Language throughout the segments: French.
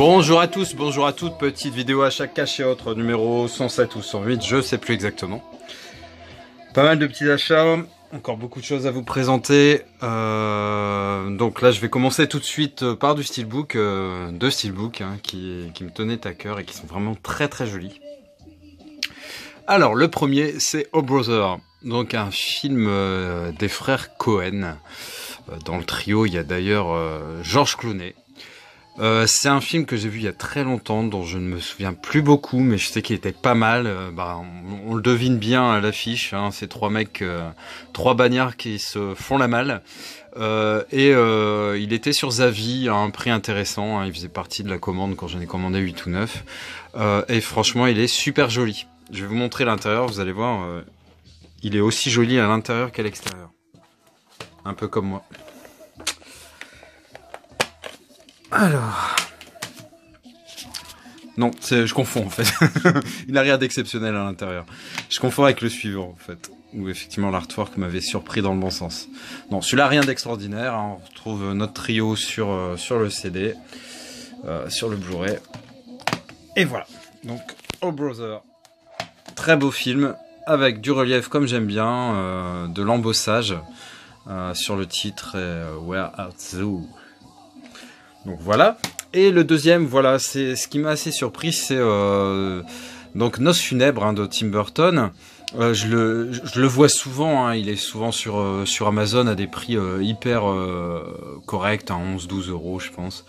Bonjour à tous, bonjour à toutes, petite vidéo à chaque cachet autre, numéro 107 ou 108, je sais plus exactement. Pas mal de petits achats, encore beaucoup de choses à vous présenter. Donc là je vais commencer tout de suite par du steelbook, deux steelbooks qui me tenaient à cœur et qui sont vraiment très très jolis. Alors le premier c'est Oh Brother, donc un film des frères Cohen. Dans le trio il y a d'ailleurs Georges Clooney. C'est un film que j'ai vu il y a très longtemps, dont je ne me souviens plus beaucoup, mais je sais qu'il était pas mal. On le devine bien à l'affiche, hein, ces trois mecs, trois bagnards qui se font la malle. Il était sur Zavi à un prix intéressant, hein, il faisait partie de la commande quand j'en ai commandé 8 ou 9. Et franchement, il est super joli. Je vais vous montrer l'intérieur, vous allez voir, il est aussi joli à l'intérieur qu'à l'extérieur. Un peu comme moi. Alors, non, je confonds en fait. Il n'a rien d'exceptionnel à l'intérieur. Je confonds avec le suivant en fait, où effectivement l'artwork m'avait surpris dans le bon sens. Non, celui-là rien d'extraordinaire. Hein. On retrouve notre trio sur le CD, sur le Blu-ray. Et voilà. Donc, Oh Brother, très beau film avec du relief comme j'aime bien, de l'embossage sur le titre Where Art Thou. Donc voilà. Et le deuxième, voilà, c'est ce qui m'a assez surpris, c'est donc Noces funèbres de Tim Burton. Je le vois souvent, hein, il est souvent sur Amazon à des prix hyper corrects, hein, 11-12 euros je pense.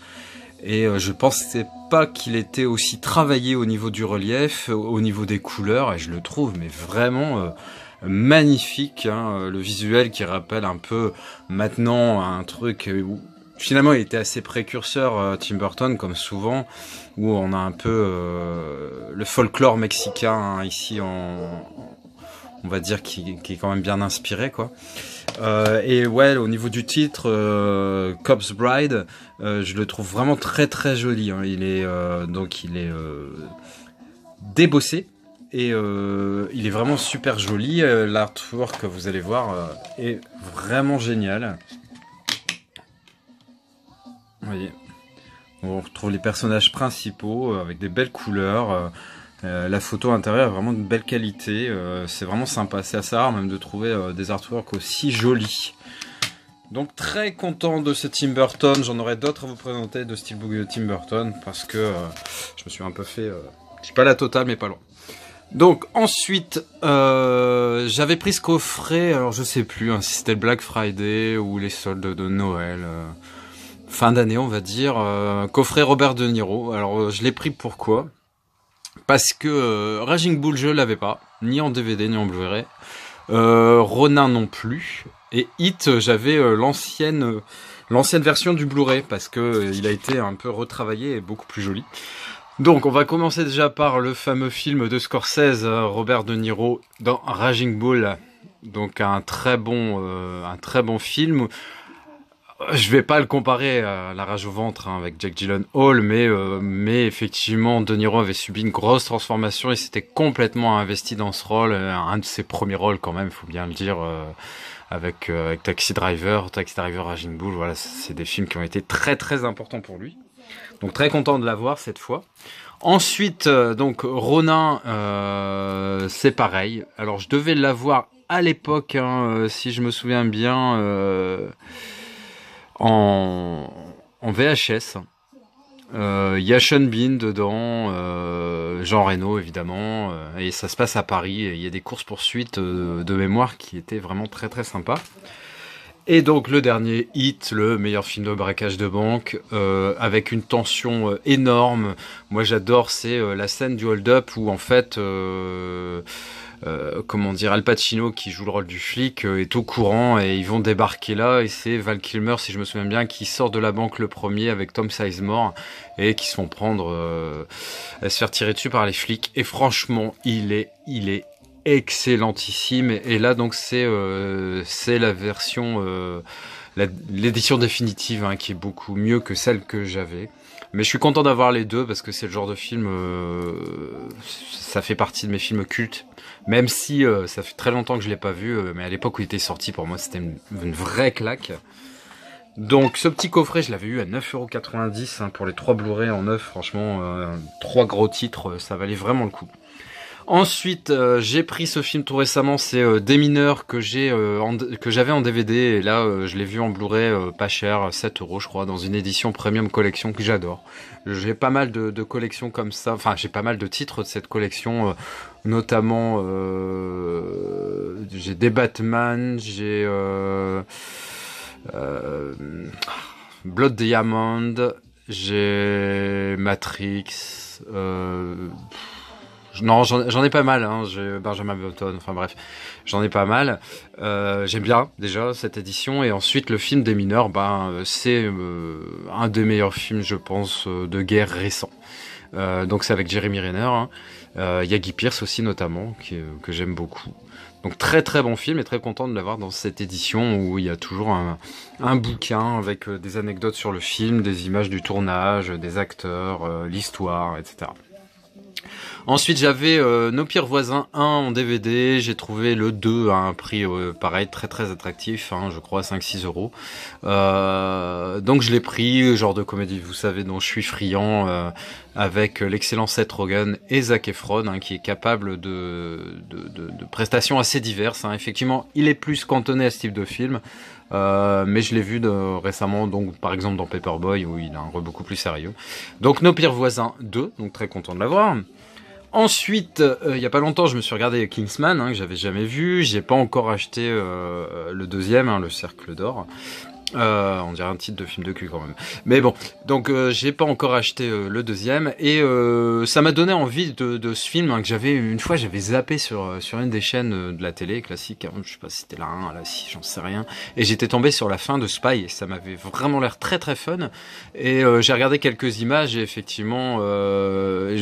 Et je pensais pas qu'il était aussi travaillé au niveau du relief, au niveau des couleurs, et je le trouve mais vraiment magnifique, hein, le visuel qui rappelle un peu maintenant un truc où finalement il était assez précurseur Tim Burton comme souvent, où on a un peu le folklore mexicain, hein, ici on va dire qui est quand même bien inspiré quoi. Et ouais, au niveau du titre Cobb's Bride, je le trouve vraiment très très joli, hein. Il est débossé et il est vraiment super joli. L'artwork que vous allez voir est vraiment génial. Vous voyez, on retrouve les personnages principaux avec des belles couleurs. La photo intérieure est vraiment de belle qualité. C'est vraiment sympa. C'est assez rare même de trouver des artworks aussi jolis. Donc très content de ce Tim Burton. J'en aurai d'autres à vous présenter de steelbook de Tim Burton parce que je me suis un peu fait... je suis pas la totale mais pas loin. Donc ensuite, j'avais pris ce coffret. Alors je sais plus hein, si c'était le Black Friday ou les soldes de Noël. Fin d'année on va dire, coffret Robert De Niro. Alors je l'ai pris pourquoi? Parce que Raging Bull je l'avais pas, ni en DVD ni en Blu-ray, Ronin non plus, et Hit j'avais l'ancienne version du Blu-ray parce que il a été un peu retravaillé et beaucoup plus joli. Donc on va commencer déjà par le fameux film de Scorsese, Robert De Niro dans Raging Bull, donc un très bon film. Je vais pas le comparer à La Rage au ventre hein, avec Jake Gyllenhaal, mais effectivement, De Niro avait subi une grosse transformation et s'était complètement investi dans ce rôle, un de ses premiers rôles quand même, faut bien le dire, avec Taxi Driver, Raging Bull. Voilà, c'est des films qui ont été très très importants pour lui. Donc très content de l'avoir cette fois. Ensuite, donc Ronin, c'est pareil. Alors je devais l'avoir à l'époque, hein, si je me souviens bien. En VHS. Il y a Sean Bean dedans, Jean Reno évidemment, et ça se passe à Paris, et il y a des courses-poursuites de mémoire qui étaient vraiment très très sympas. Et donc le dernier, Hit, le meilleur film de braquage de banque, avec une tension énorme. Moi j'adore, c'est la scène du hold-up où en fait... comment dire, Al Pacino qui joue le rôle du flic est au courant et ils vont débarquer là et c'est Val Kilmer si je me souviens bien qui sort de la banque le premier avec Tom Sizemore et qui se font prendre à se faire tirer dessus par les flics et franchement il est excellentissime et là donc c'est la version l'édition définitive hein, qui est beaucoup mieux que celle que j'avais. Mais je suis content d'avoir les deux parce que c'est le genre de film, ça fait partie de mes films cultes. Même si ça fait très longtemps que je l'ai pas vu, mais à l'époque où il était sorti, pour moi c'était une vraie claque. Donc ce petit coffret, je l'avais eu à 9,90 € hein, pour les 3 Blu-ray en neuf. Franchement, 3 gros titres, ça valait vraiment le coup. Ensuite, j'ai pris ce film tout récemment, c'est Des mineurs que j'avais en DVD et là je l'ai vu en Blu-ray pas cher, 7 € je crois, dans une édition premium collection que j'adore. J'ai pas mal de collections comme ça, enfin j'ai pas mal de titres de cette collection, notamment j'ai des Batman, j'ai Blood Diamond, j'ai Matrix, non, j'en ai pas mal, hein. J'ai Benjamin Button, enfin bref, j'en ai pas mal. J'aime bien déjà cette édition et ensuite le film des mineurs, c'est un des meilleurs films, je pense, de guerre récents. Donc c'est avec Jeremy Renner, hein. Il y a Guy Pearce aussi notamment, que j'aime beaucoup. Donc très très bon film et très content de l'avoir dans cette édition où il y a toujours un bouquin avec des anecdotes sur le film, des images du tournage, des acteurs, l'histoire, etc. Ensuite, j'avais Nos pires voisins 1 en DVD. J'ai trouvé le 2 à un prix pareil, très très attractif, hein, je crois 5-6 €. Donc je l'ai pris, genre de comédie, vous savez, dont je suis friand, avec l'excellent Seth Rogen et Zac Efron, hein, qui est capable de prestations assez diverses. Hein. Effectivement, il est plus cantonné à ce type de film. Mais je l'ai vu récemment, donc par exemple dans Paperboy, où il a un rôle beaucoup plus sérieux. Donc Nos pires voisins 2, donc très content de l'avoir. Ensuite, il y a pas longtemps, je me suis regardé Kingsman, hein, que j'avais jamais vu. J'ai pas encore acheté le deuxième, hein, Le Cercle d'Or. On dirait un titre de film de cul quand même. Mais bon, donc j'ai pas encore acheté le deuxième et ça m'a donné envie de ce film, hein, que j'avais zappé sur une des chaînes de la télé classique. Hein, je sais pas si c'était la 1, la 6, j'en sais rien. Et j'étais tombé sur la fin de Spy et ça m'avait vraiment l'air très très fun. Et j'ai regardé quelques images et effectivement,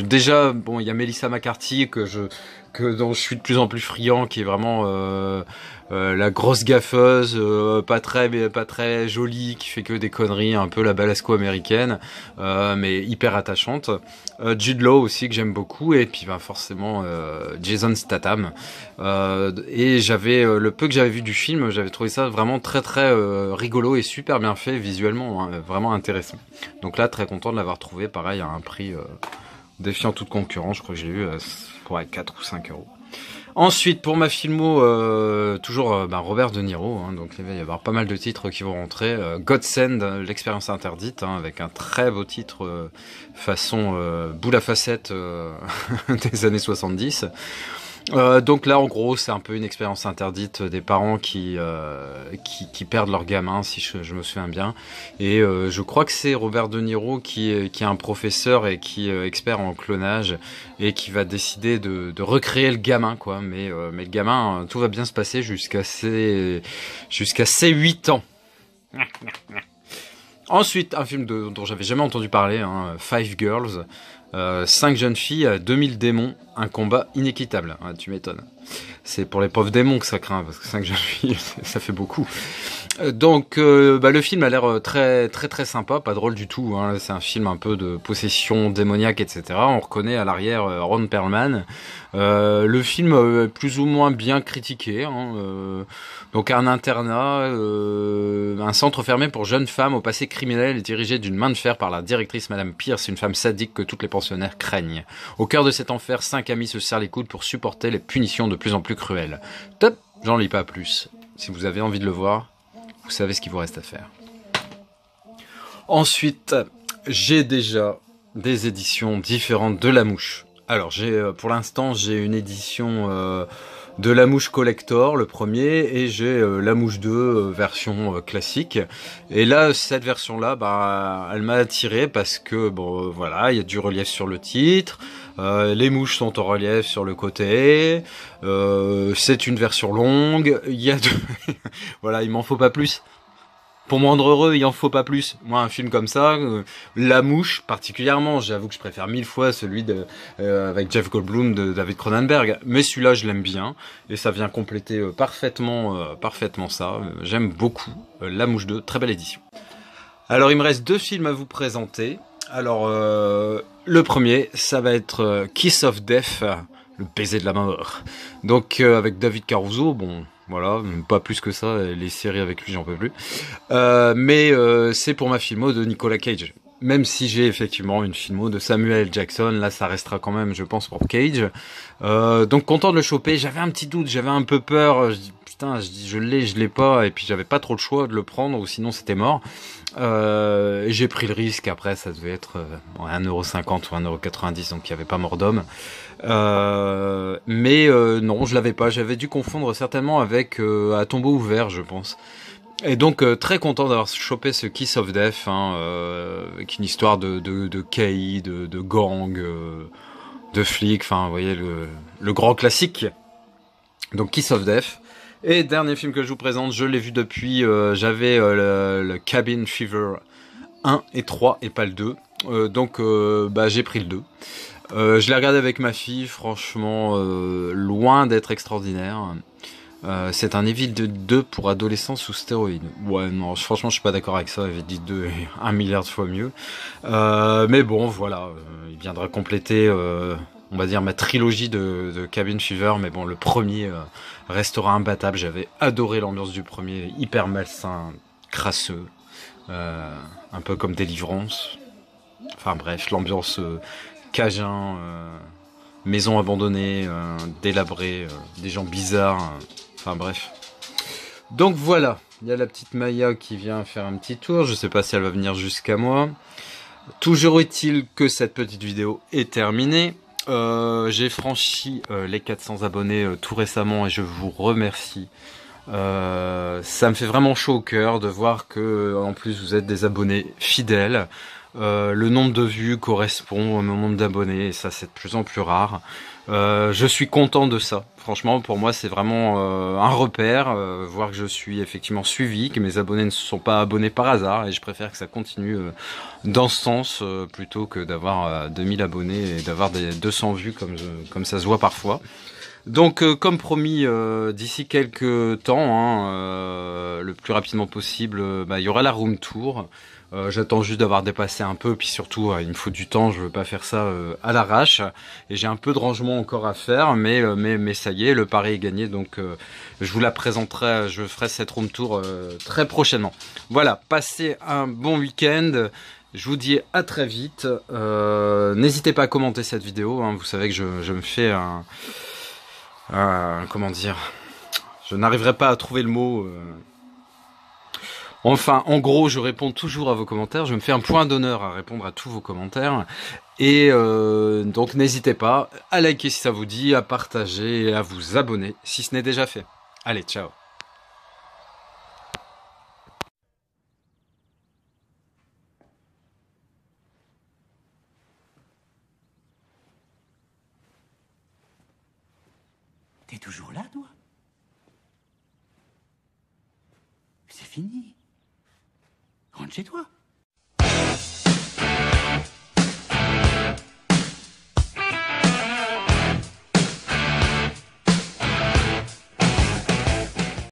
déjà bon, il y a Melissa McCarthy dont je suis de plus en plus friand, qui est vraiment la grosse gaffeuse, pas très jolie, qui fait que des conneries, un peu la balasco américaine, mais hyper attachante. Jude Law aussi, que j'aime beaucoup, et puis forcément Jason Statham. Et le peu que j'avais vu du film, j'avais trouvé ça vraiment très très rigolo et super bien fait visuellement, hein, vraiment intéressant. Donc là, très content de l'avoir trouvé, pareil, à un prix défiant toute concurrence. Je crois que j'ai eu 4 ou 5 €. Ensuite, pour ma filmo, toujours Robert De Niro, hein, donc il va y avoir pas mal de titres qui vont rentrer. Godsend, l'expérience interdite, hein, avec un très beau titre façon boule à facettes des années 70. Donc là, en gros, c'est un peu une expérience interdite des parents qui perdent leur gamin, si je me souviens bien. Et je crois que c'est Robert De Niro qui est un professeur et qui est expert en clonage et qui va décider de recréer le gamin, quoi. Mais le gamin, tout va bien se passer jusqu'à ses 8 ans. Ensuite, un film dont j'avais jamais entendu parler, hein, Five Girls. 5 jeunes filles à 2000 démons, un combat inéquitable. Ah, tu m'étonnes. C'est pour les pauvres démons que ça craint, parce que 5 jeunes filles, ça fait beaucoup. Donc, le film a l'air très très très sympa, pas drôle du tout. Hein. C'est un film un peu de possession démoniaque, etc. On reconnaît à l'arrière Ron Perlman. Le film est plus ou moins bien critiqué. Hein. Donc un internat, un centre fermé pour jeunes femmes au passé criminel est dirigé d'une main de fer par la directrice Madame Pierce, une femme sadique que toutes les pensionnaires craignent. Au cœur de cet enfer, 5 amis se serrent les coudes pour supporter les punitions de plus en plus cruelles. Top, j'en lis pas plus. Si vous avez envie de le voir, vous savez ce qu'il vous reste à faire. Ensuite, j'ai déjà des éditions différentes de La Mouche. Alors, pour l'instant, j'ai une édition de La Mouche Collector, le premier, et j'ai La Mouche 2, version classique. Et là, cette version-là, elle m'a attiré parce que, il y a du relief sur le titre, les mouches sont en relief sur le côté, c'est une version longue, voilà, il m'en faut pas plus. Pour me rendre heureux, il en faut pas plus. Moi, un film comme ça, La Mouche particulièrement, j'avoue que je préfère 1000 fois celui avec Jeff Goldblum de David Cronenberg. Mais celui-là, je l'aime bien et ça vient compléter parfaitement ça. J'aime beaucoup La Mouche 2, très belle édition. Alors, il me reste 2 films à vous présenter. Alors, le premier, ça va être Kiss of Death, le baiser de la mort. Donc, avec David Caruso, Voilà, pas plus que ça, les séries avec lui j'en peux plus. C'est pour ma filmo de Nicolas Cage. Même si j'ai effectivement une filmo de Samuel Jackson, là ça restera quand même, je pense, pour Cage. Donc content de le choper. J'avais un petit doute, j'avais un peu peur. Je dis putain, je l'ai, je l'ai pas, et puis j'avais pas trop le choix de le prendre, ou sinon c'était mort. Et j'ai pris le risque. Après, ça devait être 1,50 € ou 1,90 €, donc il y avait pas mort d'homme. Non, je l'avais pas. J'avais dû confondre certainement avec À tombeau ouvert, je pense. Et donc très content d'avoir chopé ce Kiss of Death, avec une histoire de caïd, de gang, de flics. Enfin, vous voyez le grand classique. Donc Kiss of Death. Et dernier film que je vous présente, je l'ai vu depuis. J'avais le Cabin Fever 1 et 3 et pas le 2. J'ai pris le 2. Je l'ai regardé avec ma fille, franchement, loin d'être extraordinaire. C'est un Evil Dead 2 pour adolescents sous stéroïdes. Ouais, non, franchement, je suis pas d'accord avec ça. Evil Dead 2 est 1 milliard de fois mieux. Mais bon, voilà, il viendra compléter, on va dire, ma trilogie de Cabin Fever. Mais bon, le premier restera imbattable. J'avais adoré l'ambiance du premier, hyper malsain, crasseux, un peu comme Délivrance. Enfin bref, l'ambiance cajun, maison abandonnée, délabrée, des gens bizarres. Enfin bref. Donc voilà, il y a la petite Maya qui vient faire un petit tour. Je sais pas si elle va venir jusqu'à moi. Toujours est-il que cette petite vidéo est terminée. J'ai franchi les 400 abonnés tout récemment et je vous remercie. Ça me fait vraiment chaud au cœur de voir que en plus vous êtes des abonnés fidèles. Le nombre de vues correspond au nombre d'abonnés et ça c'est de plus en plus rare. Je suis content de ça. Franchement, pour moi, c'est vraiment un repère, voir que je suis effectivement suivi, que mes abonnés ne se sont pas abonnés par hasard, et je préfère que ça continue dans ce sens plutôt que d'avoir 2000 abonnés et d'avoir des 200 vues comme ça se voit parfois. Donc, comme promis, d'ici quelques temps, le plus rapidement possible, il y aura la room tour. J'attends juste d'avoir dépassé un peu, puis surtout, il me faut du temps. Je veux pas faire ça à l'arrache. Et j'ai un peu de rangement encore à faire, mais ça y est, le pari est gagné. Donc, je vous la présenterai. Je ferai cette room tour très prochainement. Voilà, passez un bon week-end. Je vous dis à très vite. N'hésitez pas à commenter cette vidéo. Vous savez que je me fais comment dire, je n'arriverai pas à trouver le mot. Enfin, en gros, je réponds toujours à vos commentaires. Je me fais un point d'honneur à répondre à tous vos commentaires. Et donc, n'hésitez pas à liker si ça vous dit, à partager et à vous abonner si ce n'est déjà fait. Allez, ciao. T'es toujours là, toi? C'est fini. Rentre chez toi.